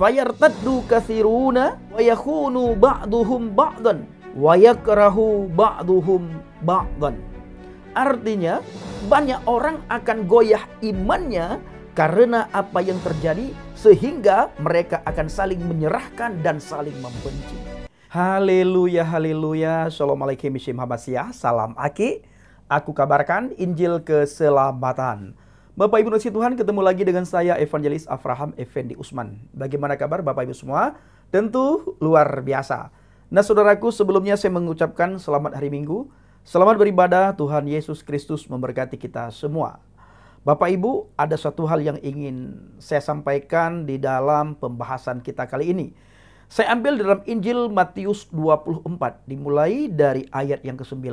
fayartaddu katsiruna wa yakhunu ba'duhum ba'dan wa yakrahu ba'duhum ba'dan. Artinya, banyak orang akan goyah imannya karena apa yang terjadi, sehingga mereka akan saling menyerahkan dan saling membenci. Haleluya, haleluya. Shalom alaikum Hamasyah. Salam Aki. Aku kabarkan Injil keselamatan. Bapak Ibu nasi Tuhan, ketemu lagi dengan saya Evangelis Avraham Effendi Usman. Bagaimana kabar Bapak Ibu semua? Tentu luar biasa. Nah saudaraku, sebelumnya saya mengucapkan selamat hari Minggu. Selamat beribadah, Tuhan Yesus Kristus memberkati kita semua. Bapak Ibu, ada satu hal yang ingin saya sampaikan di dalam pembahasan kita kali ini. Saya ambil dalam Injil Matius 24, dimulai dari ayat yang ke-9,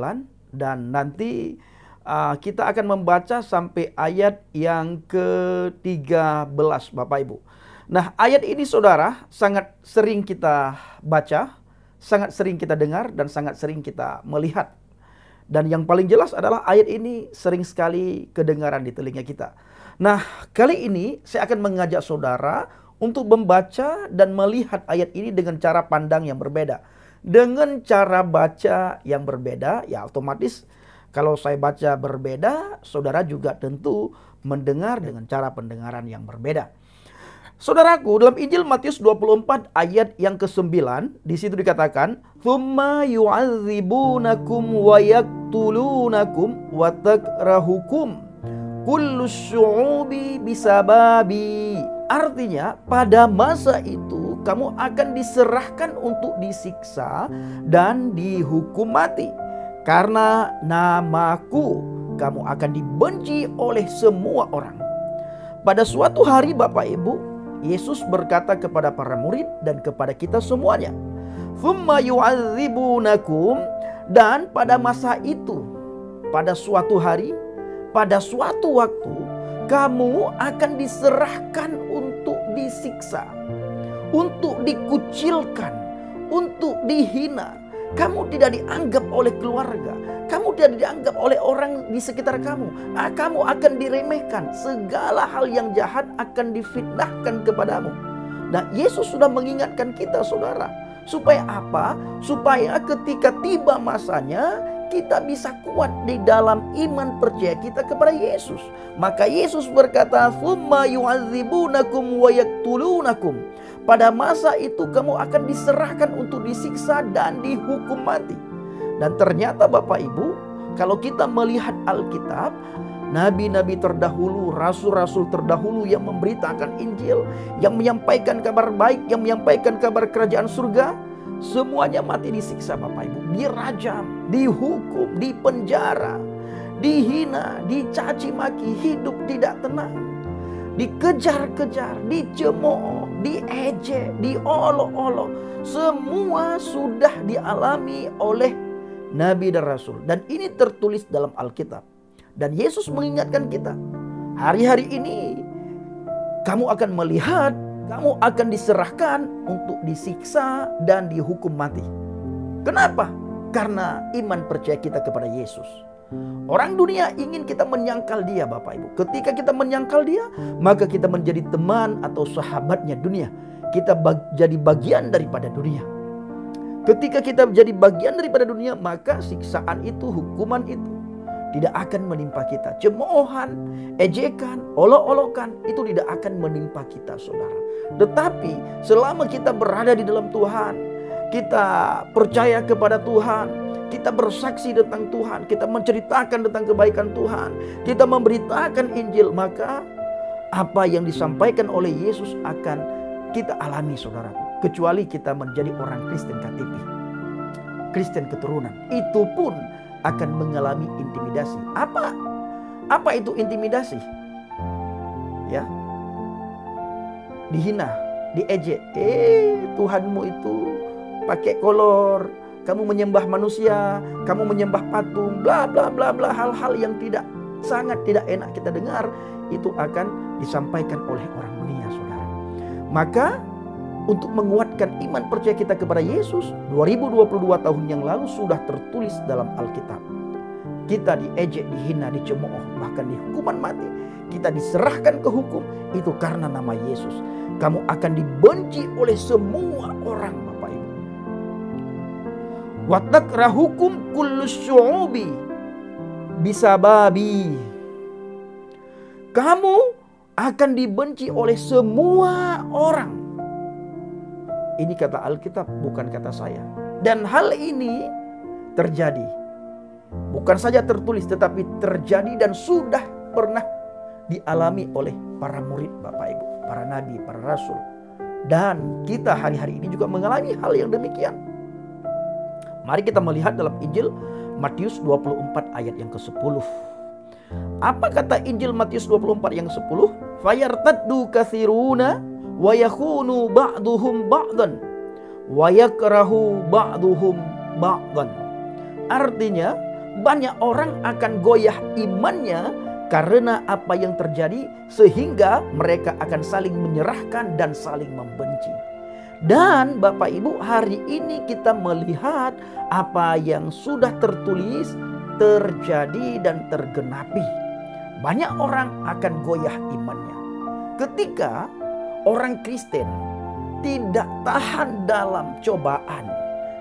dan nanti kita akan membaca sampai ayat yang ke-13 Bapak Ibu. Nah ayat ini saudara sangat sering kita baca, sangat sering kita dengar, dan sangat sering kita melihat. Dan yang paling jelas adalah ayat ini sering sekali kedengaran di telinga kita. Nah, kali ini saya akan mengajak saudara untuk membaca dan melihat ayat ini dengan cara pandang yang berbeda. Dengan cara baca yang berbeda, ya otomatis kalau saya baca berbeda, saudara juga tentu mendengar dengan cara pendengaran yang berbeda. Saudaraku, dalam Injil Matius 24 ayat yang ke-9, di situ dikatakan, "Tsumma yu'adzibunakum wa yaqtulunakum wa takrahukum kullu syu'ubi bisababi." Artinya, pada masa itu kamu akan diserahkan untuk disiksa dan dihukum mati. Karena namaku, kamu akan dibenci oleh semua orang. Pada suatu hari Bapak Ibu, Yesus berkata kepada para murid dan kepada kita semuanya, "Tsumma yu'adzibunakum," dan pada masa itu, pada suatu hari, pada suatu waktu, kamu akan diserahkan untuk disiksa, untuk dikucilkan, untuk dihina. Kamu tidak dianggap oleh keluarga, kamu tidak dianggap oleh orang di sekitar kamu. Kamu akan diremehkan, segala hal yang jahat akan difitnahkan kepadamu. Nah, Yesus sudah mengingatkan kita saudara. Supaya apa? Supaya ketika tiba masanya, kita bisa kuat di dalam iman percaya kita kepada Yesus. Maka Yesus berkata, "Tsumma yu'adzibunakum wa yaqtulunakum." Pada masa itu kamu akan diserahkan untuk disiksa dan dihukum mati. Dan ternyata Bapak Ibu, kalau kita melihat Alkitab, nabi-nabi terdahulu, rasul-rasul terdahulu yang memberitakan Injil, yang menyampaikan kabar baik, yang menyampaikan kabar kerajaan surga, semuanya mati disiksa Bapak Ibu. Dirajam, dihukum, dipenjara, dihina, dicaci maki, hidup tidak tenang, dikejar-kejar, dicemooh, diejek, diolok-olok. Semua sudah dialami oleh nabi dan rasul. Dan ini tertulis dalam Alkitab. Dan Yesus mengingatkan kita, hari-hari ini kamu akan melihat, kamu akan diserahkan untuk disiksa dan dihukum mati. Kenapa? Karena iman percaya kita kepada Yesus. Orang dunia ingin kita menyangkal dia Bapak Ibu. Ketika kita menyangkal dia, maka kita menjadi teman atau sahabatnya dunia. Kita jadi bagian daripada dunia. Ketika kita jadi bagian daripada dunia, maka siksaan itu, hukuman itu tidak akan menimpa kita. Cemoohan, ejekan, olok-olokan itu tidak akan menimpa kita saudara. Tetapi selama kita berada di dalam Tuhan, kita percaya kepada Tuhan, kita bersaksi tentang Tuhan, kita menceritakan tentang kebaikan Tuhan, kita memberitakan Injil, maka apa yang disampaikan oleh Yesus akan kita alami saudaraku. Kecuali kita menjadi orang Kristen KTP, Kristen keturunan, itu pun akan mengalami intimidasi. Apa itu intimidasi? Ya, dihina, diejek. Tuhanmu itu pakai kolor, kamu menyembah manusia, kamu menyembah patung, bla bla bla bla, hal-hal yang sangat tidak enak kita dengar, itu akan disampaikan oleh orang dunia saudara. Maka untuk menguatkan iman percaya kita kepada Yesus, 2022 tahun yang lalu sudah tertulis dalam Alkitab. Kita diejek, dihina, dicemooh, bahkan dihukuman mati. kita diserahkan ke hukum, itu karena nama Yesus. Kamu akan dibenci oleh semua orang, Bapak Ibu. Wa takrahukum kullu syu'ubi bisababi. Kamu akan dibenci oleh semua orang. Ini kata Alkitab, bukan kata saya. Dan hal ini terjadi. Bukan saja tertulis, tetapi terjadi dan sudah pernah dialami oleh para murid Bapak Ibu, para nabi, para rasul. Dan kita hari-hari ini juga mengalami hal yang demikian. Mari kita melihat dalam Injil Matius 24 ayat yang ke-10. Apa kata Injil Matius 24 yang 10? Fayartaddu katsiruna wa yakhunu ba'duhum ba'dan wa yakrahu ba'duhum ba'dan. Artinya banyak orang akan goyah imannya karena apa yang terjadi, sehingga mereka akan saling menyerahkan dan saling membenci. Dan Bapak Ibu, hari ini kita melihat apa yang sudah tertulis terjadi dan tergenapi. Banyak orang akan goyah imannya ketika orang Kristen tidak tahan dalam cobaan,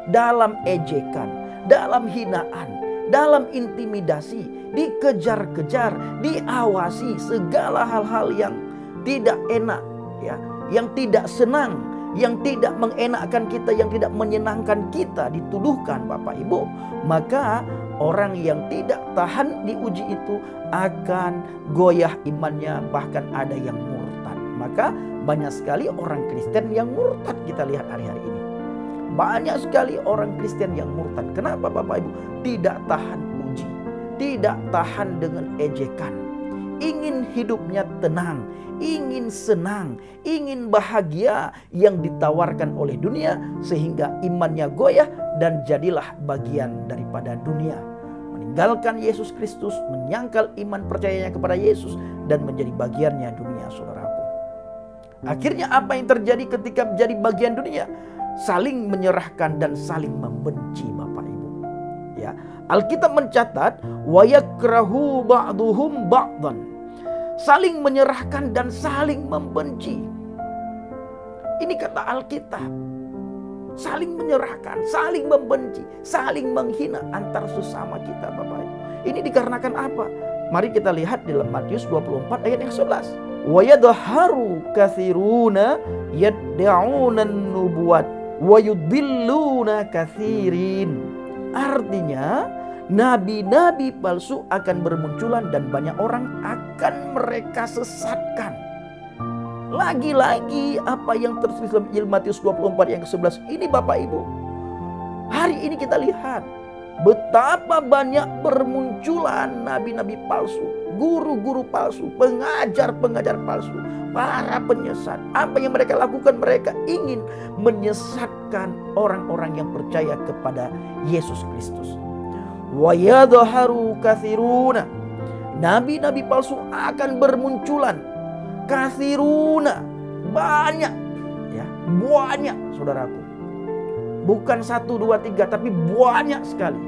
dalam ejekan, dalam hinaan, dalam intimidasi, dikejar-kejar, diawasi, segala hal-hal yang tidak enak, ya, yang tidak senang, yang tidak mengenakkan kita, yang tidak menyenangkan kita dituduhkan, Bapak Ibu. Maka orang yang tidak tahan diuji itu akan goyah imannya, bahkan ada yang murtad. Maka banyak sekali orang Kristen yang murtad, kita lihat hari-hari ini. Banyak sekali orang Kristen yang murtad. Kenapa Bapak Ibu? Tidak tahan uji, tidak tahan dengan ejekan. Ingin hidupnya tenang, ingin senang, ingin bahagia yang ditawarkan oleh dunia, sehingga imannya goyah dan jadilah bagian daripada dunia. Meninggalkan Yesus Kristus, menyangkal iman percayanya kepada Yesus, dan menjadi bagiannya dunia, saudaraku. Akhirnya apa yang terjadi ketika menjadi bagian dunia? Saling menyerahkan dan saling membenci, Bapak Ibu. Ya, Alkitab mencatat wa yakrahu ba'duhum ba'dan. Saling menyerahkan dan saling membenci. Ini kata Alkitab. Saling menyerahkan, saling membenci, saling menghina antar sesama kita, Bapak Ibu. Ini dikarenakan apa? Mari kita lihat dalam Matius 24 ayat yang 11. Wa yadharu katsiruna yad'una an-nubuwat wa yudilluna katsirin. Artinya nabi-nabi palsu akan bermunculan dan banyak orang akan mereka sesatkan. Lagi-lagi apa yang tertulis dalam Injil Matius 24 yang ke-11 ini, Bapak Ibu. Hari ini kita lihat betapa banyak bermunculan nabi-nabi palsu, guru-guru palsu, pengajar-pengajar palsu, para penyesat. Apa yang mereka lakukan? Mereka ingin menyesatkan orang-orang yang percaya kepada Yesus Kristus. Wa yadharu katsiruna. Nabi-nabi palsu akan bermunculan. Katsiruna, banyak, ya, banyak, saudaraku. Bukan 1, 2, 3, tapi banyak sekali.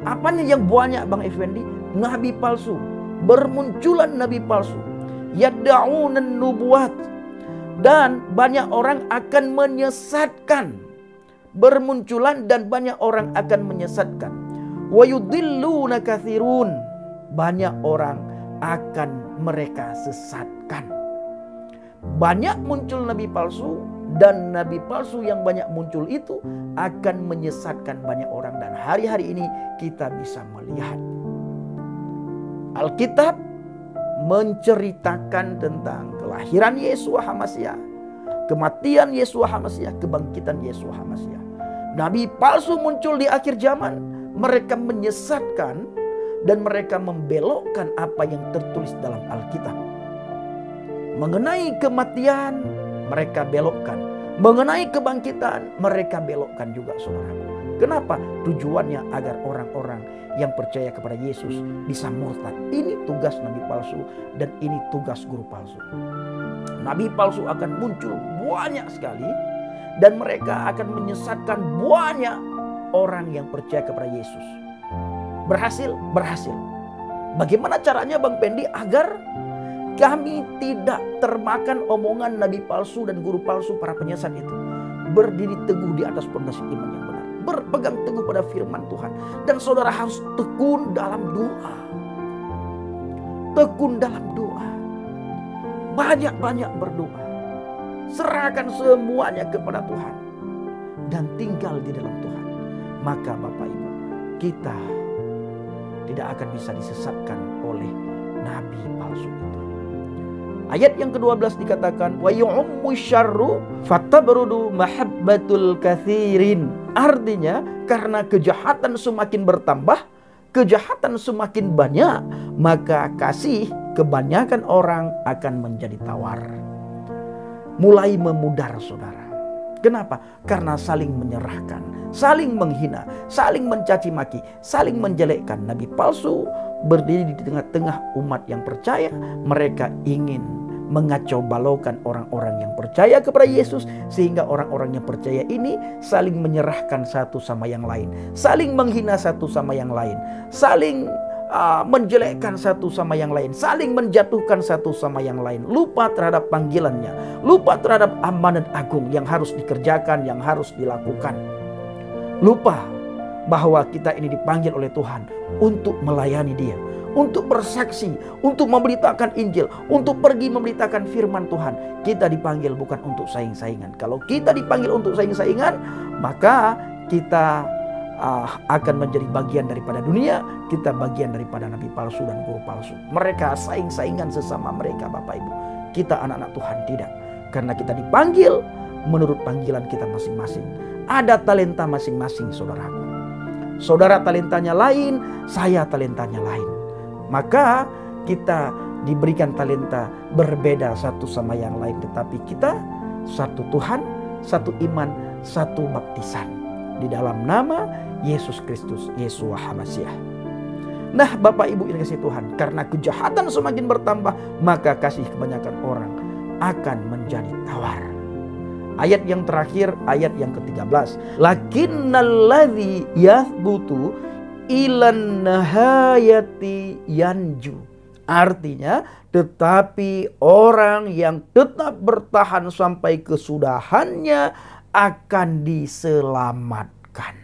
Apanya yang banyak, Bang Effendi? Nabi palsu. Bermunculan nabi palsu. Yad'unan nubuwat. Dan banyak orang akan menyesatkan. Bermunculan dan banyak orang akan menyesatkan. Wa yudilluna katsirun. Banyak orang akan mereka sesatkan. Banyak muncul nabi palsu, dan nabi palsu yang banyak muncul itu akan menyesatkan banyak orang. Dan hari-hari ini kita bisa melihat Alkitab menceritakan tentang kelahiran Yeshua HaMasyiah, kematian Yeshua HaMasyiah, kebangkitan Yeshua HaMasyiah. Nabi palsu muncul di akhir zaman. Mereka menyesatkan dan mereka membelokkan apa yang tertulis dalam Alkitab. Mengenai kematian mereka belokkan, mengenai kebangkitan mereka belokkan juga, saudaraku. Kenapa? Tujuannya agar orang-orang yang percaya kepada Yesus bisa murtad. Ini tugas nabi palsu dan ini tugas guru palsu. Nabi palsu akan muncul banyak sekali dan mereka akan menyesatkan banyak orang yang percaya kepada Yesus. Berhasil? Berhasil. Bagaimana caranya, Bang Pendi, agar Kami tidak termakan omongan nabi palsu dan guru palsu para penyesat itu. Berdiri teguh di atas pondasi iman yang benar. Berpegang teguh pada firman Tuhan. Dan saudara harus tekun dalam doa. Tekun dalam doa. Banyak-banyak berdoa. Serahkan semuanya kepada Tuhan. Dan tinggal di dalam Tuhan. Maka Bapak Ibu, kita tidak akan bisa disesatkan oleh nabi palsu itu. Ayat yang ke-12 dikatakan wa yu'ummu syarru fatabrudu mahabbatul katsirin. Artinya karena kejahatan semakin bertambah, kejahatan semakin banyak, maka kasih kebanyakan orang akan menjadi tawar. Mulai memudar saudara. Kenapa? Karena saling menyerahkan, saling menghina, saling mencaci maki, saling menjelekkan. Nabi palsu berdiri di tengah-tengah umat yang percaya. Mereka ingin mengacau balaukan orang-orang yang percaya kepada Yesus, sehingga orang-orang yang percaya ini saling menyerahkan satu sama yang lain, saling menghina satu sama yang lain, saling menjelekkan satu sama yang lain, saling menjatuhkan satu sama yang lain, lupa terhadap panggilannya, lupa terhadap amanat agung yang harus dikerjakan, yang harus dilakukan. Lupa bahwa kita ini dipanggil oleh Tuhan untuk melayani Dia, untuk bersaksi, untuk memberitakan Injil, untuk pergi memberitakan firman Tuhan. Kita dipanggil bukan untuk saing-saingan. Kalau kita dipanggil untuk saing-saingan, maka kita akan menjadi bagian daripada dunia. Kita bagian daripada nabi palsu dan guru palsu. Mereka saing-saingan sesama mereka Bapak Ibu. Kita anak-anak Tuhan tidak. Karena kita dipanggil menurut panggilan kita masing-masing. Ada talenta masing-masing saudaraku. Saudara talentanya lain, saya talentanya lain. Maka kita diberikan talenta berbeda satu sama yang lain. Tetapi kita satu Tuhan, satu iman, satu baptisan. Di dalam nama Yesus Kristus, Yeshua HaMasiah. Nah Bapak Ibu yang kasih Tuhan, karena kejahatan semakin bertambah, maka kasih kebanyakan orang akan menjadi tawar. Ayat yang terakhir, ayat yang ke-13. Lakinnalladzi yathbutu ilan nahayati yanju. Artinya, tetapi orang yang tetap bertahan sampai kesudahannya akan diselamatkan.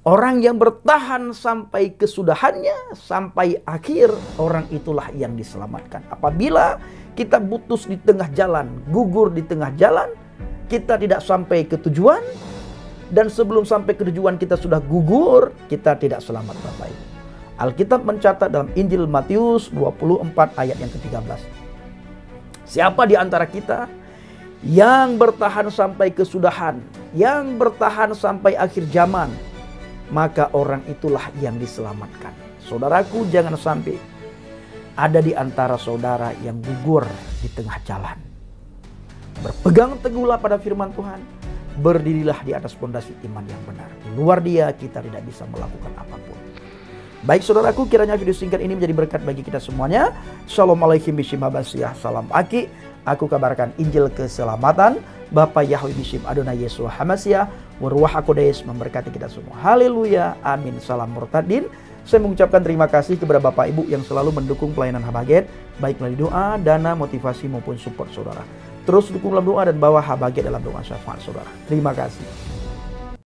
Orang yang bertahan sampai kesudahannya, sampai akhir, orang itulah yang diselamatkan. Apabila kita putus di tengah jalan, gugur di tengah jalan, kita tidak sampai ke tujuan, dan sebelum sampai ke tujuan kita sudah gugur, kita tidak selamat Bapak Ibu. Alkitab mencatat dalam Injil Matius 24 ayat yang ke-13. Siapa di antara kita yang bertahan sampai kesudahan, yang bertahan sampai akhir zaman, maka orang itulah yang diselamatkan. Saudaraku, jangan sampai ada di antara saudara yang gugur di tengah jalan. Berpegang teguhlah pada firman Tuhan. Berdirilah di atas pondasi iman yang benar. Di luar Dia kita tidak bisa melakukan apapun. Baik saudaraku, kiranya video singkat ini menjadi berkat bagi kita semuanya. Shalom alaikum bismillahirrahmanirrahim. Salam aki. Aku kabarkan Injil keselamatan. Bapa Yahweh Bishim Adonai Yeshua HaMasiah. Waruah HaKodes memberkati kita semua. Haleluya. Amin. Salam murtadin. Saya mengucapkan terima kasih kepada Bapak Ibu yang selalu mendukung pelayanan Habaget, baik melalui doa, dana, motivasi maupun support saudara. Terus dukung dalam doa dan bawa Habaget dalam doa syafaat saudara. Terima kasih.